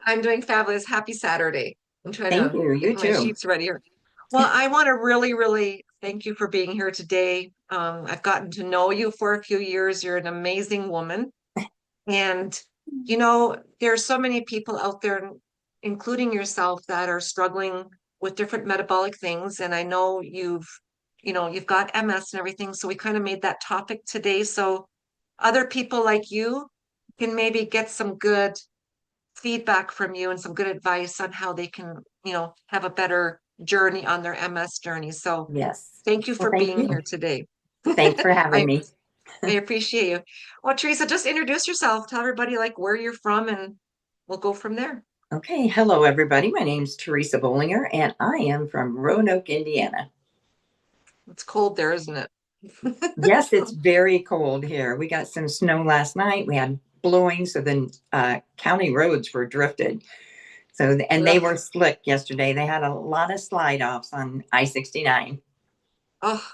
I'm doing fabulous. Happy Saturday. I'm trying Thank to you. You get my too. sheets ready here. Well, I want to really, really thank you for being here today. I've gotten to know you for a few years. You're an amazing woman. And, there are so many people out there, including yourself, that are struggling with different metabolic things. And I know you've got MS and everything. So we kind of made that topic today. So other people like you can maybe get some good feedback from you and some good advice on how they can, have a better journey on their MS journey. So Yes. thank you Well, for thank being here you. today. Thanks for having I me. I appreciate you. Well, Teresa, just introduce yourself. Tell everybody like where you're from and we'll go from there. Okay. Hello, everybody. My name's Teresa Bollinger, and I am from Roanoke, Indiana. It's cold there, isn't it? Yes, it's very cold here. We got some snow last night. We had blowing, so then county roads were drifted. So, and they Ugh. were slick yesterday. They had a lot of slide offs on I-69. Oh,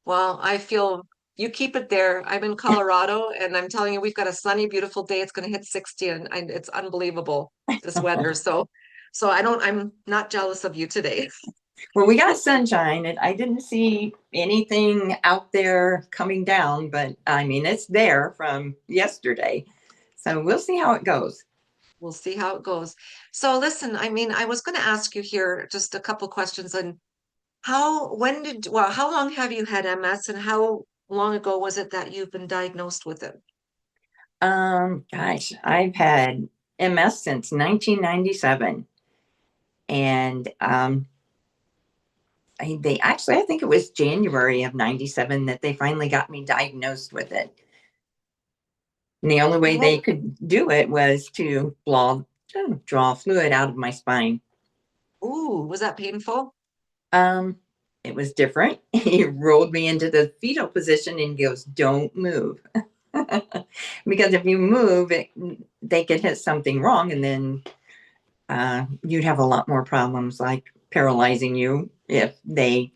well, I feel you keep it there. I'm in Colorado and I'm telling you, we've got a sunny, beautiful day. It's going to hit 60 and it's unbelievable, this weather. So I'm not jealous of you today. Well, we got sunshine, and I didn't see anything out there coming down, but I mean, it's there from yesterday. So we'll see how it goes. We'll see how it goes. So listen, I mean, I was going to ask you here just a couple questions on how long have you had MS and how long ago was it that you've been diagnosed with it? Gosh, I've had MS since 1997, and I think it was January of 97 that they finally got me diagnosed with it. And the only way Well, they could do it was to draw fluid out of my spine. ooh, was that painful? Um, it was different. He rolled me into the fetal position and goes, "Don't move." Because if you move, they could hit something wrong, and then you'd have a lot more problems, like paralyzing you if they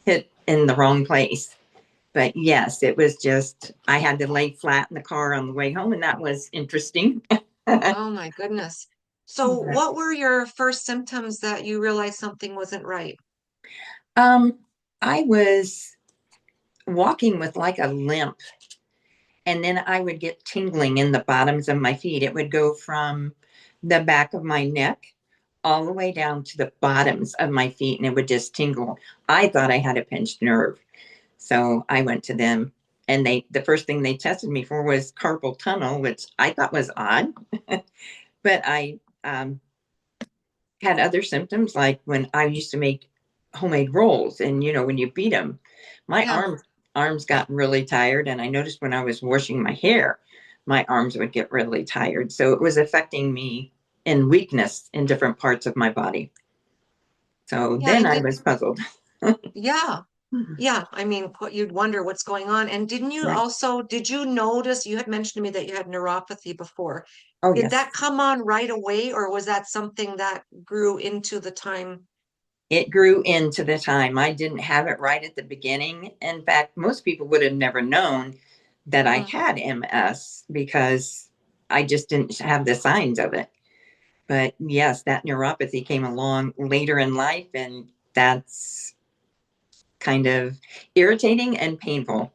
hit in the wrong place. But yes, it was just, I had to lay flat in the car on the way home, and that was interesting. Oh my goodness. So what were your first symptoms that you realized something wasn't right? um, I was walking with like a limp, and then I would get tingling in the bottoms of my feet. It would go from the back of my neck all the way down to the bottoms of my feet, and it would just tingle. I thought I had a pinched nerve. So I went to them, and the first thing they tested me for was carpal tunnel, which I thought was odd. But I had other symptoms, like when I used to make homemade rolls, and when you beat them, my Yeah. arms got really tired, and I noticed when I was washing my hair, my arms would get really tired. So it was affecting me in weakness in different parts of my body. So Yeah, then and I did was puzzled. yeah. Yeah, I mean, you'd wonder what's going on. And Right. did you notice, you had mentioned to me that you had neuropathy before. Oh, Did yes. that come on right away, or was that something that grew into the time? It grew into the time. I didn't have it right at the beginning. In fact, most people would have never known that I Mhm. had MS because I just didn't have the signs of it. But yes, that neuropathy came along later in life, and that's kind of irritating and painful.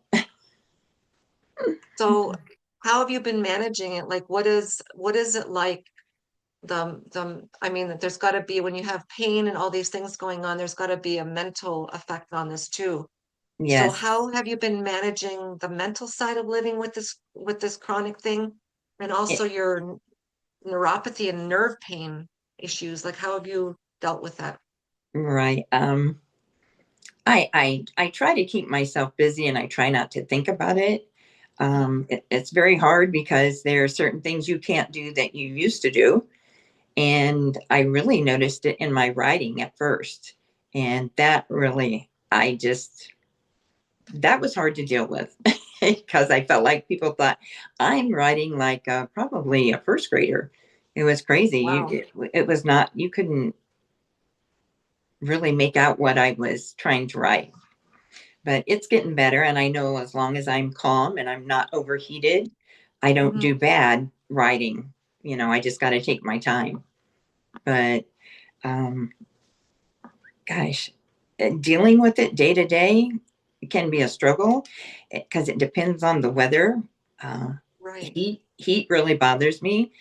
So how have you been managing it? Like, what is it like? I mean, there's got to be when you have pain and all these things going on, there's got to be a mental effect on this too. So Yes. how have you been managing the mental side of living with this chronic thing and also It, your neuropathy and nerve pain issues? Like how have you dealt with that? right. I try to keep myself busy, and I try not to think about it. It's very hard because there are certain things you can't do that you used to do. And I really noticed it in my writing at first. And that really, that was hard to deal with because I felt like people thought I'm writing like probably a first grader. It was crazy. Wow. It was not, you couldn't really make out what I was trying to write. But it's getting better. And I know as long as I'm calm and I'm not overheated, I don't Mhm. do bad writing. I just got to take my time. but um, gosh, dealing with it day to day can be a struggle because it depends on the weather. Uh, Right. heat really bothers me.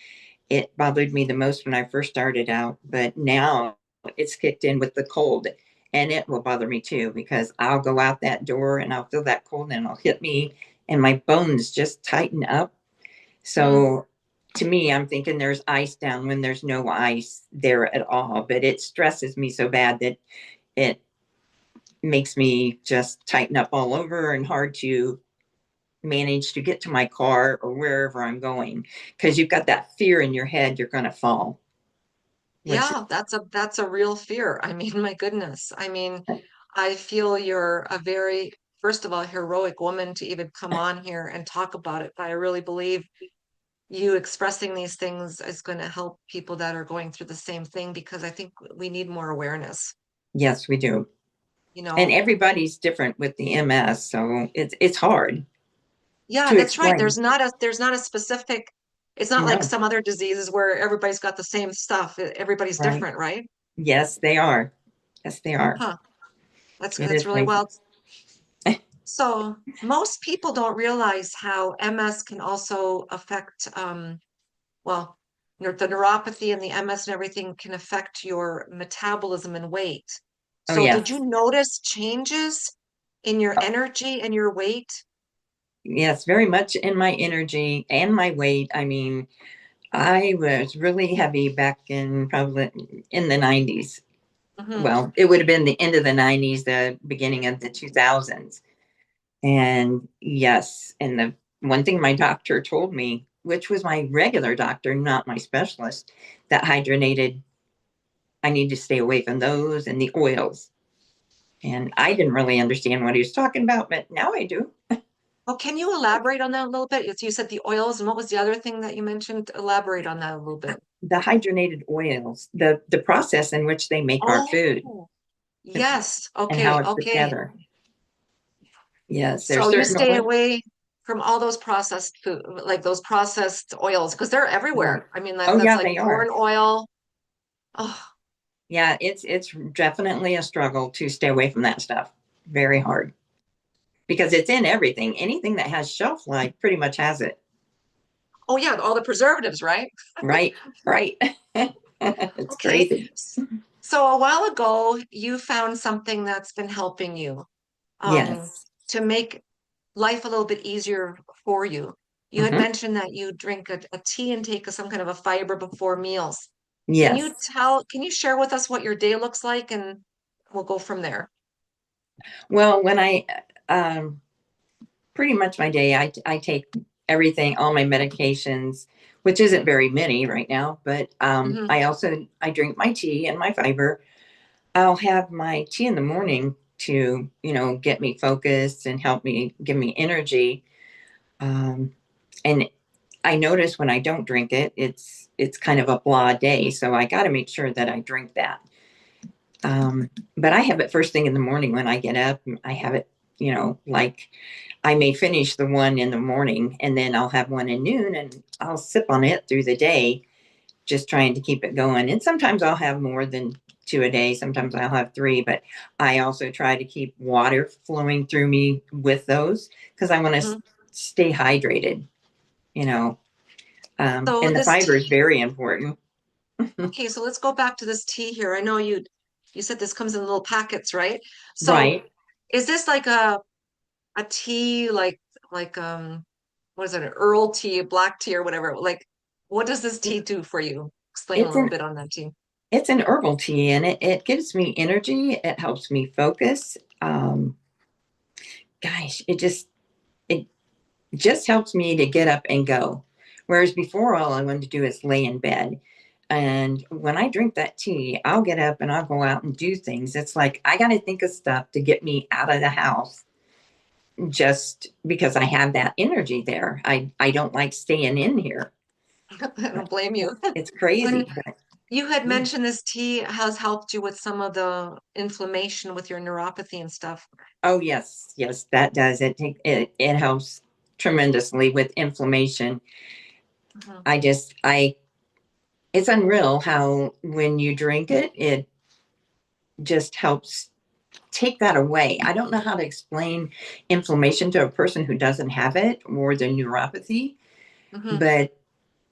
It bothered me the most when I first started out, but now it's kicked in with the cold, and it will bother me too because I'll go out that door and I'll feel that cold and it'll hit me and my bones just tighten up. Mm. So to me, I'm thinking there's ice down when there's no ice there at all, but it stresses me so bad that it makes me just tighten up all over and hard to manage to get to my car or wherever I'm going because you've got that fear in your head you're going to fall, which, Yeah, that's a real fear. I mean, my goodness. I mean, I feel you're a very, first of all, heroic woman to even come on here and talk about it. But I really believe you expressing these things is going to help people that are going through the same thing because I think we need more awareness, yes, we do. you And know. everybody's different with the MS, so it's hard Yeah, to that's right. explain. There's not a specific, it's not like No, some other diseases where everybody's got the same stuff. Everybody's right? different, right? Yes, they are. Yes, they are. Huh. It That's is really crazy. well. So most people don't realize how MS can also affect, well, the neuropathy and the MS and everything can affect your metabolism and weight. Oh, So did you yes. notice changes in your energy and your weight? Yes, very much in my energy and my weight. I mean, I was really heavy back in probably in the 90s. Hmm. Well, it would have been the end of the 90s, the beginning of the 2000s. And yes, and the one thing my doctor told me, which was my regular doctor, not my specialist, that hydrogenated, I need to stay away from those and the oils. And I didn't really understand what he was talking about, but now I do. Oh, can you elaborate on that a little bit? You said the oils, and what was the other thing that you mentioned? Elaborate on that a little bit. The hydrogenated oils, the process in which they make our food Oh, yes. and how Okay, it's put okay. together. Yes, there's So you certain stay oils. away from all those processed food, like those processed oils, because they're Right. everywhere. I mean, Oh that's yeah, like they corn are. oil. Oh, Yeah, it's definitely a struggle to stay away from that stuff. Very hard because it's in everything. Anything that has shelf life pretty much has it. oh yeah, all the preservatives, right? Right, right. It's Okay. crazy. So a while ago, you found something that's been helping you um, Yes. to make life a little bit easier for you. You had Hmm. mentioned that you drink a tea and take some kind of a fiber before meals. Yes. Can you share with us what your day looks like and we'll go from there? Well, when um, pretty much my day, I take everything, all my medications, which isn't very many right now, but Hmm. I drink my tea and my fiber. I'll have my tea in the morning to, get me focused and help me give me energy. Um, and I notice when I don't drink it, it's kind of a blah day. So I got to make sure that I drink that. But I have it first thing in the morning when I get up. I have it, like I may finish the one in the morning and then I'll have one at noon and I'll sip on it through the day, just trying to keep it going. And sometimes I'll have more than two a day. Sometimes I'll have three, but I also try to keep water flowing through me with those because I want to Hmm. stay hydrated, you know. So And the this fiber is tea, very important. okay, so let's go back to this tea here. I know you said this comes in little packets, right? So Right. is this like a tea like what is it, an Earl tea, a black tea or whatever? Like what does this tea do for you? Explain a It's little an bit on that tea. it's an herbal tea and it gives me energy. It helps me focus. Gosh, it just helps me to get up and go. Whereas before, all I wanted to do is lay in bed. And when I drink that tea, I'll get up and I'll go out and do things. It's like I got to think of stuff to get me out of the house just because I have that energy there. I don't like staying in here. I don't blame you. It's When crazy. But you had yeah. mentioned this tea has helped you with some of the inflammation with your neuropathy and stuff. Oh yes, yes, that does. It helps tremendously with inflammation. Mhm. I it's unreal how when you drink it, it just helps take that away. I don't know how to explain inflammation to a person who doesn't have it or the neuropathy, Hmm. but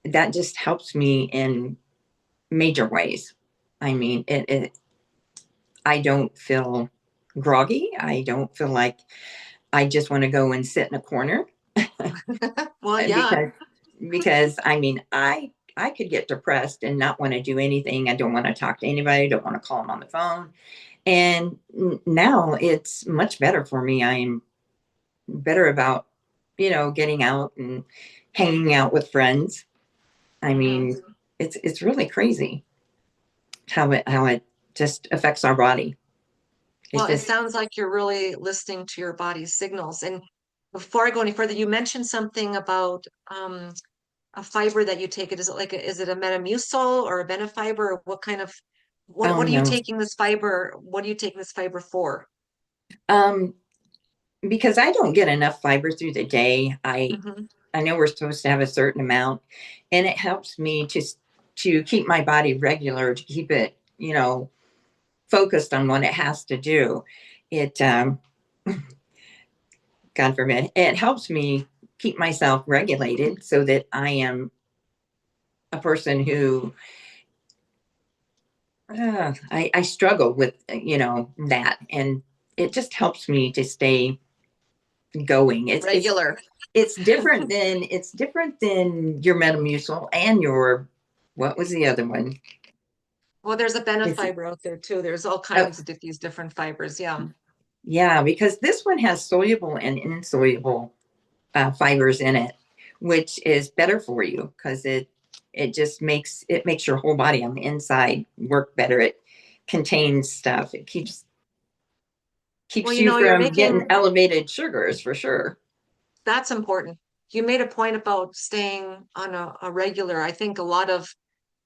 that just helps me in major ways. I mean, I don't feel groggy. I don't feel like I just want to go and sit in a corner Well, yeah. because I mean, I could get depressed and not want to do anything. I don't want to talk to anybody. I don't want to call them on the phone. And now it's much better for me. I am better about, getting out and hanging out with friends. I Hmm. mean, it's really crazy how it just affects our body. It Well, it just sounds like you're really listening to your body's signals. And before I go any further, you mentioned something about a fiber that you take. Is it like is it a Metamucil or a Benefiber? Or what kind of oh what are you no. taking this fiber? What are you taking this fiber for? Um because I don't get enough fiber through the day. Hmm. I know we're supposed to have a certain amount, and it helps me to keep my body regular, to keep it, focused on what it has to do. It God forbid, it helps me keep myself regulated so that I am a person who I struggle with, that, and it just helps me to stay going. Regular. It's different than your Metamucil and your what was the other one? Well, there's a It's, Benefiber out there too. There's all oh, kinds of these different fibers. Yeah. yeah, because this one has soluble and insoluble fibers in it, which is better for you because it makes your whole body on the inside work better. It contains stuff. It Well, keeps you you're from getting making elevated sugars for sure. that's important. You made a point about staying on a regular. I think a lot of,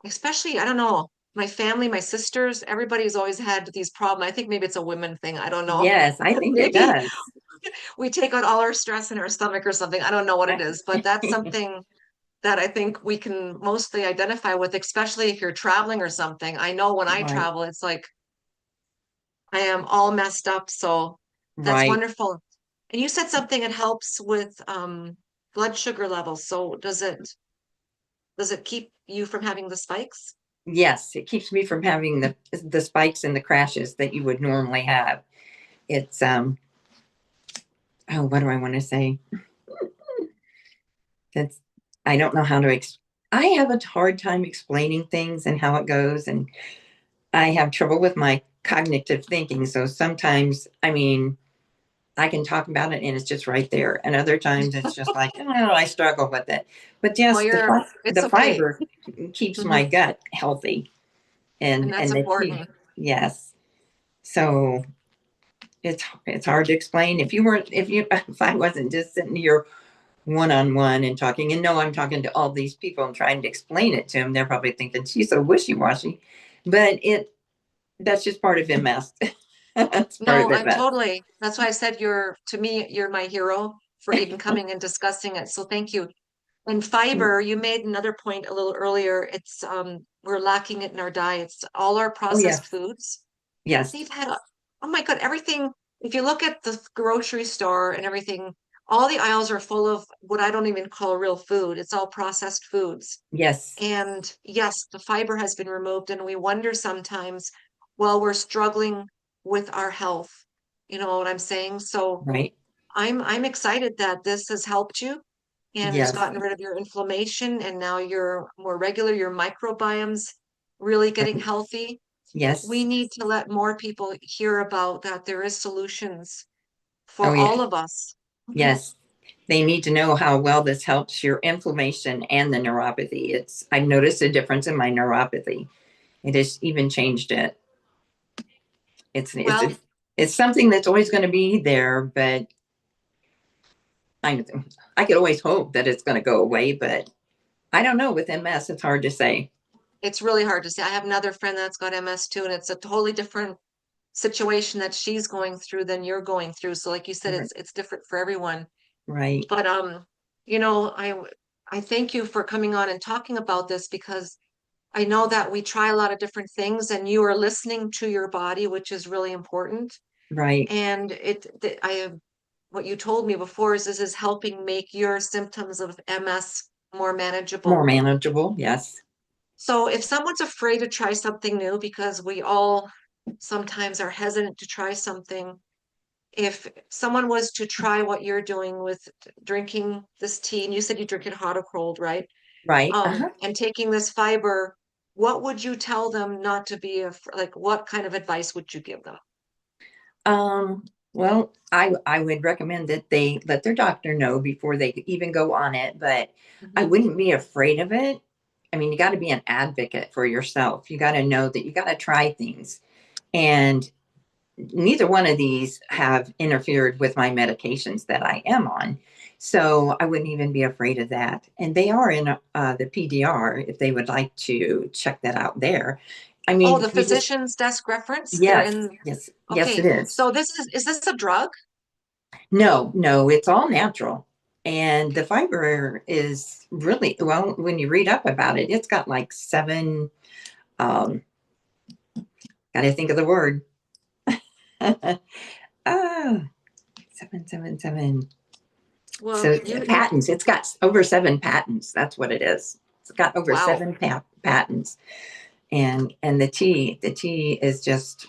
especially, I don't know, my family, my sisters, everybody's always had these problems. I think maybe it's a women thing. I don't know. Yes, I think it Maybe does. we take out all our stress in our stomach or something. I don't know what it is, but that's something that I think we can mostly identify with, especially if you're traveling or something. I know when I Right, travel, it's like I am all messed up. So that's right. wonderful. And you said something it helps with blood sugar levels. So does it keep you from having the spikes? Yes, it keeps me from having the spikes and the crashes that you would normally have. It's oh, what do I want to say? That's I don't know how to I have a hard time explaining things and how it goes, and I have trouble with my cognitive thinking. So sometimes, I mean, I can talk about it and it's just right there, and other times it's just like, oh, I struggle with it. But Well, yes, it's the okay. fiber keeps Hmm. my gut healthy, And that's and the tea, important. yes. So it's hard to explain. If I wasn't just sitting here one on one and talking, and no, I'm talking to all these people and trying to explain it to them, they're probably thinking she's so wishy washy, but that's just part of MS. That's part of No, I'm MS. totally, that's why I said to me, you're my hero for even coming and discussing it. So thank you. And fiber, you made another point a little earlier. It's we're lacking it in our diets. All our Oh processed yes, foods. yes, They've had, oh my God, everything. If you look at the grocery store and everything, all the aisles are full of what I don't even call real food. It's all processed foods. yes, And yes, the fiber has been removed, and we wonder sometimes, well, we're struggling with our health. You know what I'm saying? So right, I'm excited that this has helped you and it's yes, gotten rid of your inflammation, and now you're more regular, your microbiome's really getting right, healthy. We yes, need to let more people hear about that there is solutions oh for yeah, all of us. Mhm. yes. They need to know how well this helps your inflammation and the neuropathy. I've noticed a difference in my neuropathy. It has even changed it. It's it's Well, it's something that's always going to be there, but I I could always hope that it's going to go away, but I don't know. With MS, it's hard to say. it's really hard to say. I have another friend that's got MS too, and it's a totally different situation that she's going through than you're going through. So like you said, it's different for everyone. Right. But you know, I thank you for coming on and talking about this because I know that we try a lot of different things and you are listening to your body, which is really important. Right. And what you told me before is this is helping make your symptoms of MS more More manageable. manageable. Yes. So if someone's afraid to try something new, because we all sometimes are hesitant to try something, if someone was to try what you're doing with drinking this tea, and you said you drink it hot or cold, right? Right. Uh-huh. And taking this fiber, what would you tell them not to be like, what kind of advice would you give them? Well, I would recommend that they let their doctor know before they even go on it, but I Mhm. wouldn't be afraid of it. I mean, you got to be an advocate for yourself. You got to know that you got to try things. And neither one of these have interfered with my medications that I am on. So I wouldn't even be afraid of that. And they are in the PDR if they would like to check that out there. I Oh, mean, the you just, physician's desk reference, they're yes, in. yes, yes, it Okay, is. so is this a drug? No, no, it's all natural. And the Okay. fiber is really, well, when you read up about it, it's got like seven, um, gotta think of the word. Ah, seven, seven, seven. Well, So patents, it's got over seven patents. That's what it is. It's got over wow. seven patents. And the tea is just,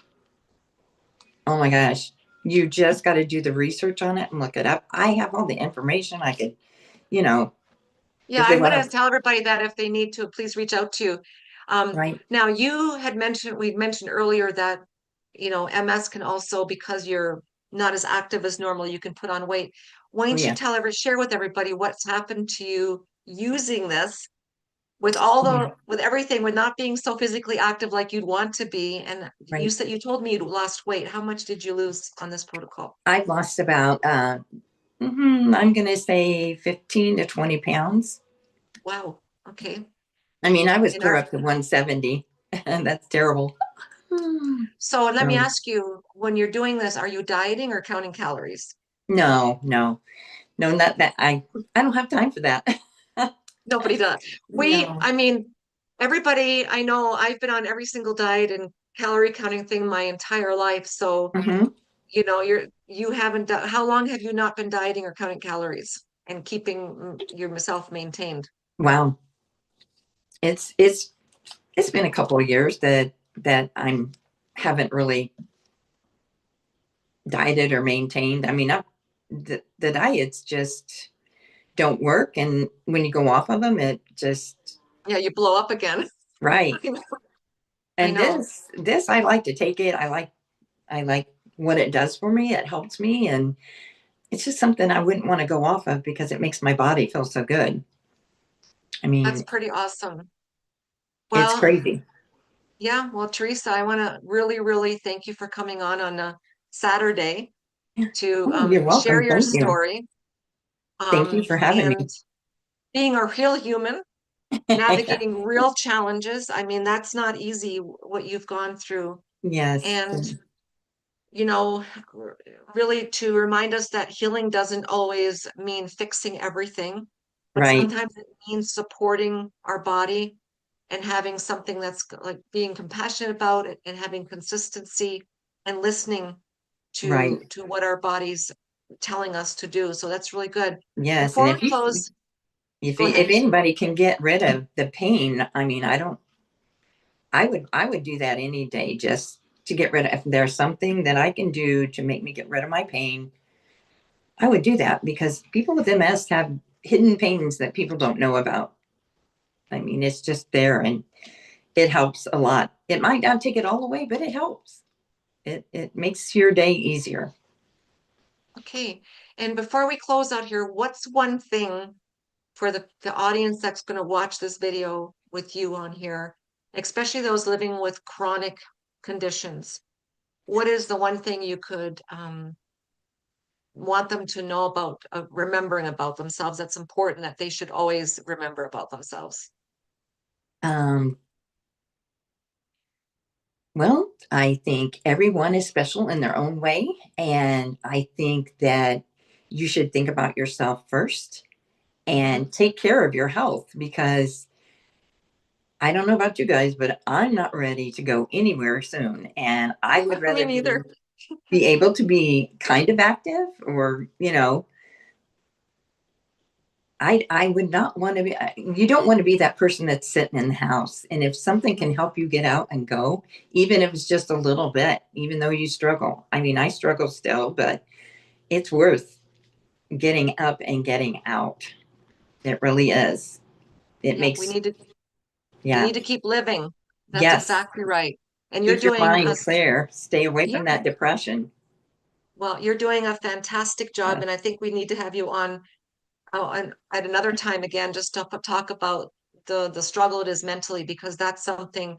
oh my gosh. You just got to do the research on it and look it up. I have all the information I could, you know, Yeah, if they I'm going want to to, tell everybody that if they need to, please reach out to you. right? Now you had mentioned, we mentioned earlier that, MS can also, because you're not as active as normal, you can put on weight. Why Oh don't you yeah. share with everybody what's happened to you using this with Yeah. with everything, with not being so physically active like you'd want to be. And Right. you told me you'd lost weight. How much did you lose on this protocol? I've lost about, I'm going to say 15 to 20 pounds. Wow. Okay. I mean, I was And clear up to 170 and that's terrible. so let me So ask you, when you're doing this, are you dieting or counting calories? no, no, no, not that I don't have time for that. Nobody does. No. I mean, everybody I know, I've been on every single diet and calorie counting thing my entire life. So, Hmm. you haven't done, how long have you not been dieting or counting calories and keeping yourself maintained? Wow. It's it's been a couple of years that I'm haven't really dieted or maintained. I mean, the diets just don't work, and when you go off of them, it just Yeah, you blow up again. right. I And know. this I like to take it. I like what it does for me. It helps me, and it's just something I wouldn't want to go off of because it makes my body feel so good. I That's mean, pretty awesome. it's Well, crazy. yeah, well, Teresa, I want to really, really thank you for coming on a Saturday to Oh, you're share welcome. your Thank you. story, Thank you for having me. and being a real human, navigating real challenges. I mean, that's not easy what you've gone through. Yes. And, you know, really to remind us that healing doesn't always mean fixing everything, but Right. sometimes it means supporting our body and having something that's like being compassionate about it and having consistency and listening Right. to what our body's telling us to do. So that's really good. Yes. And Before we close, go if ahead. anybody can get rid of the pain, I mean, I would do that any day just to get rid of, if there's something that I can do to make me get rid of my pain, I would do that because people with MS have hidden pains that people don't know about. I mean, it's just there and it helps a lot. It might not take it all away, but it helps. It makes your day easier. Okay. And before we close out here, what's one thing for the audience that's going to watch this video with you on here, especially those living with chronic conditions? What is the one thing you could want them to know about, remembering about themselves that's important that they should always remember about themselves? Um, well, I think everyone is special in their own way. And I think that you should think about yourself first Mhm. and take care of your health because I don't know about you guys, but I'm not ready to go anywhere soon. And I would Me rather neither. be able to be kind of active or, I would not want to be, you don't want to be that person that's sitting in the house. And if something can help you get out and go, even if it's just a little bit, even though you struggle. I mean, I struggle still, but it's worth getting up and getting out. It really is. It Yep, makes, we yeah, need to keep living. That's yes. exactly right. And you're Keep your doing mind clear. Stay away yeah, from that depression. well, you're doing a fantastic job, Uh, and I think we need to have you on at another time again, just to talk about the struggle it is mentally, because that's something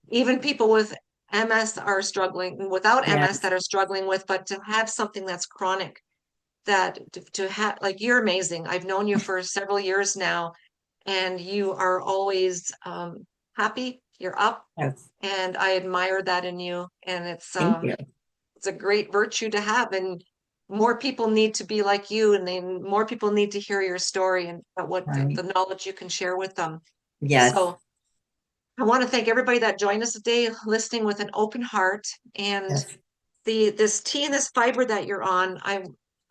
even people with MS are struggling, without MS yes, that are struggling with, but to have something that's chronic, that to have, like, you're amazing. I've known you for several years now, and you are always happy, you're up, yes. and I admire that in you. And Thank you. it's a great virtue to have, and more people need to be like you, and then more people need to hear your story and what Right. the knowledge you can share with them. Yes, So I want to thank everybody that joined us today, listening with an open heart. And yes, this tea and this fiber that you're on,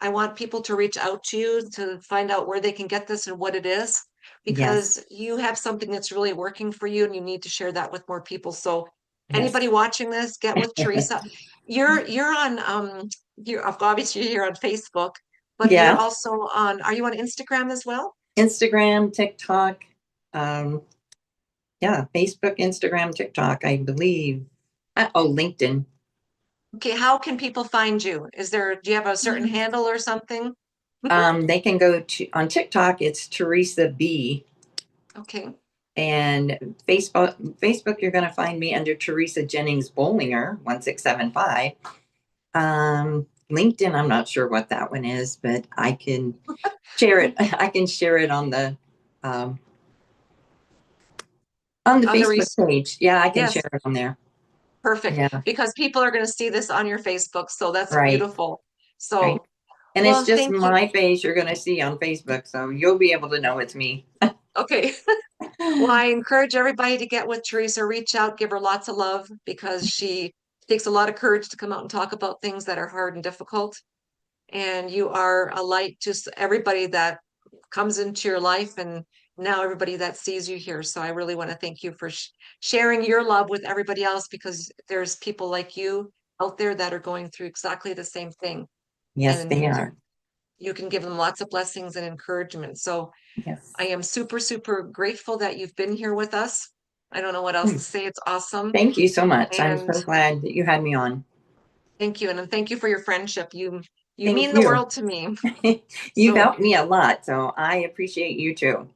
I want people to reach out to you to find out where they can get this and what it is, yes, because you have something that's really working for you, and you need to share that with more people. So yes. anybody watching this, get with Teresa. You're on you're obviously you're on Facebook, but you're Yeah. also on, are you on Instagram as well? Instagram, TikTok. Um, yeah, Facebook, Instagram, TikTok, I believe. Oh, LinkedIn. Okay, how can people find you? Do you have a certain handle or something? They can go to on TikTok, it's Teresa B. Okay. And Facebook, you're gonna find me under Teresa Jennings Bollinger, 1675. LinkedIn, I'm not sure what that one is, but I can share it. I can share it um, on the On the Facebook page. Yeah, I can yes, share it on there. perfect. Yeah, Because people are going to see this on your Facebook, so that's right, beautiful. right. So, And it's well, just thank you. my face you're gonna see on Facebook, so you'll be able to know it's me. Okay. Well, I encourage everybody to get with Teresa, reach out, give her lots of love, because she takes a lot of courage to come out and talk about things that are hard and difficult. And you are a light to everybody that comes into your life, and now everybody that sees you here. So I really want to thank you for sharing your love with everybody else, because there's people like you out there that are going through exactly the same thing. Yes, they And are. you can give them lots of blessings and encouragement. So I Yes. am super, super grateful that you've been here with us. I don't know what else Hmm. to say. It's awesome. Thank you so much. I'm And so glad that you had me on. thank you. And thank you for your friendship. You Thank mean the you. world to me. You've So helped me a lot, so I appreciate you too.